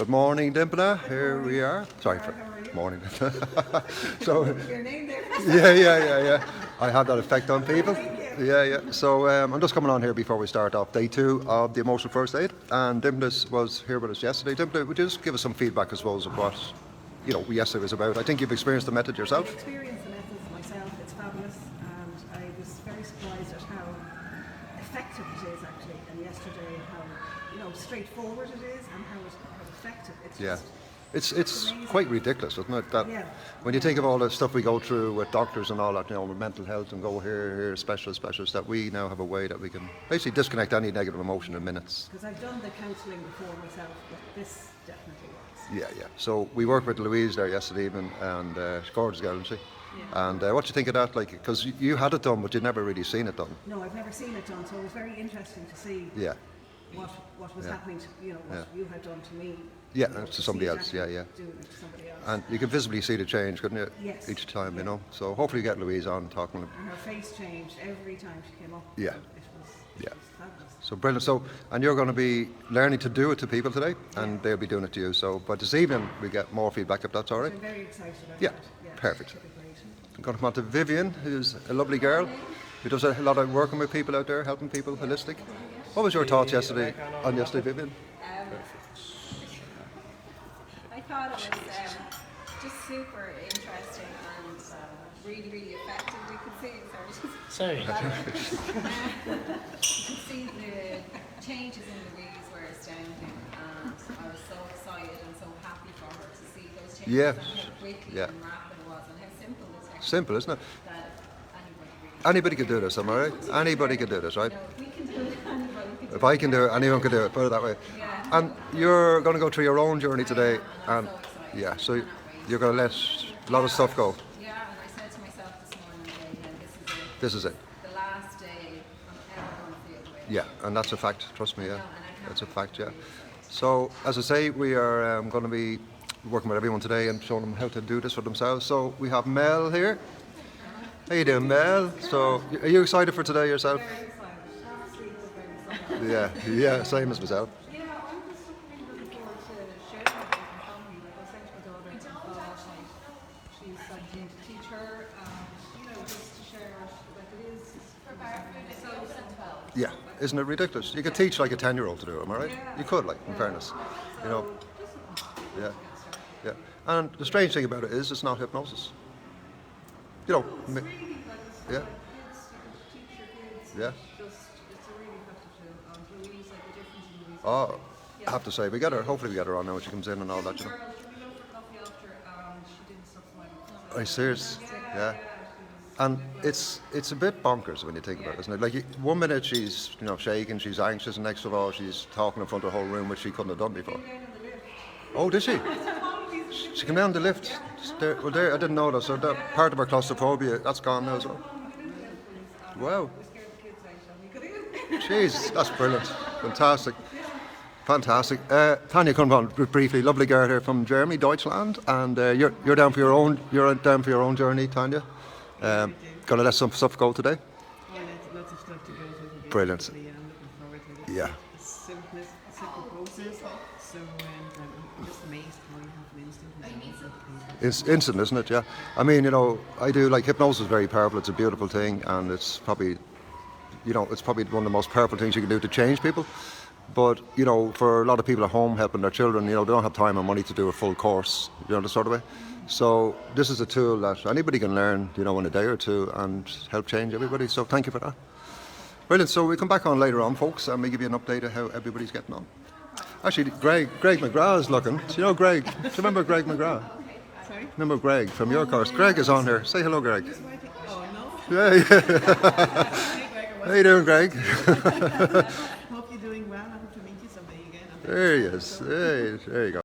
Good morning, Dimpana. Here we are. Sorry for morning. So, Your name there. yeah. I have that effect on people. Yeah. So I'm just coming on here before we start off day 2 of the emotional first aid, and Dimpana was here with us yesterday. Dimpana, would you just give us some feedback, I suppose, of what yesterday was about? I think you've experienced the method yourself. I've experienced the methods myself. It's fabulous, and I was very surprised at how effective it is actually. And yesterday, how straightforward it is, and how effective it's. Yeah. Just, It's quite ridiculous, isn't it? That when you think of all the stuff we go through with doctors and all that, with mental health and go here, specialists, that we now have a way that we can basically disconnect any negative emotion in minutes. Because I've done the counselling before myself, but this definitely works. Yeah. So we worked with Louise there yesterday evening, and she's gorgeous girl, isn't she? Yeah. And what do you think of that? Like, because you had it done, but you'd never really seen it done. No, I've never seen it done, so it was very interesting to see. Yeah. What was happening to what you had done to me. Yeah, to somebody else. Yeah. Doing it to somebody else. And you could visibly see the change, couldn't you? Yes. Each time, So hopefully you get Louise on talking. And her face changed every time she came up. Yeah. It was fabulous. So brilliant. So, and you're going to be learning to do it to people today, and they'll be doing it to you. So, but this evening we get more feedback if that's all right. I'm very excited about Yeah, that. Yeah, perfect. should be great. I'm going to come on to Vivian, who's a lovely girl, who does a lot of working with people out there, helping people holistic. What was your thoughts yesterday, Vivian? I thought it was just super interesting and really effective. You could see you could see the changes in Louise were astounding, and I was so excited and so happy for her to see those changes and how quickly and rapid it was, and how simple it's actually. Simple, isn't it? That Anybody could do this, am I right? Anybody could do this, right? if we can do it, anybody can do If I can do it, anyone can do it, put it that way. Yeah. And you're going to go through your own journey today, and so excited. so you're going to let a lot of stuff go. Yeah, and I said to myself this morning, This is it. the last day I'm ever going to feel the way. Yeah, and that's a fact, trust me, That's a fact, So, as I say, we are going to be working with everyone today and showing them how to do this for themselves. So, we have Mel here. How you doing, Mel? So, are you excited for today yourself? Yeah, same as myself. Yeah, I'm just looking forward to sharing it with my family. Like I said to my daughter last night, she's keen to teach her, just to share like it is. Yeah, isn't it ridiculous? You could teach like a 10-year-old to do it, am I right? You could, like, in fairness. Yeah. And the strange thing about it is it's not hypnosis. It's really like Yeah. kids, you can teach your kids. Yeah. It's a really effective tool. Louise, like the difference in Louise. Oh, I have to say, hopefully we get her on now when she comes in and all that, Girl, we went for coffee after, she didn't stop smiling. Are you serious? Yeah. And it's a bit bonkers when you think about it, isn't it? Like, one minute she's shaking, she's anxious, and next of all she's talking in front of the whole room, which she couldn't have done before. Oh, did she? She came down the lift. I didn't know that. So that part of her claustrophobia, that's gone now as well. Wow. Jeez, that's brilliant. Fantastic. Tanya, come on briefly. Lovely girl here from Germany, Deutschland, and you're down for your own journey, Tanya. Gonna let some stuff go today. Lots of stuff to go through. Brilliant. I'm looking forward to it. Yeah. Simple process. So I'm just amazed how you have an instant. It's instant, isn't it? Yeah. I mean, I do like hypnosis is very powerful. It's a beautiful thing, and it's probably, it's probably one of the most powerful things you can do to change people. But for a lot of people at home helping their children, they don't have time or money to do a full course. The sort of way. So this is a tool that anybody can learn, in a day or two and help change everybody. So thank you for that. Brilliant. So we'll come back on later on, folks, and we'll give you an update of how everybody's getting on. Actually, Greg McGrath is looking. Do you know Greg? Do you remember Greg McGrath? Sorry? Remember Greg from your course? Greg is on here. Say hello, Greg. Oh no. Yeah. Hey, Greg, How you doing, Greg? hope you're doing well. I hope to meet you someday again. There he is. Hey, there you go.